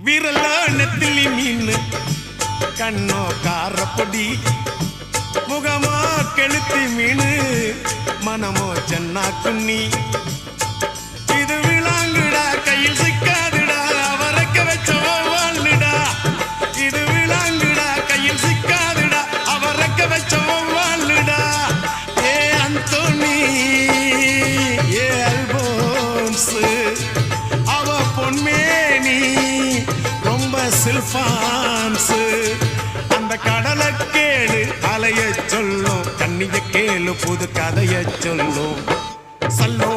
விரல நெத்திலி மீன் கண்ணோ காரப்பொடி முகமோ கெளுத்தி மீன் மனமோ சென்னா குன்னி இது விளாங்குடா கையில் சிக்காதுடா அவரைக்க வச்ச வாழ்டா இது விளாங்குடா கையில் சிக்காதுடா அவரைக்க வச்ச வாழ்டா ஏ அந்தோனி ஏ அல்போன்ஸ் அவ பொன்மேனி ரொம்ப சில்பான்ஸ் அந்த கடலை கேளு அலைய சொல்லும் கண்ணிய கேளு புது கதைய சொல்லும் சல்லோ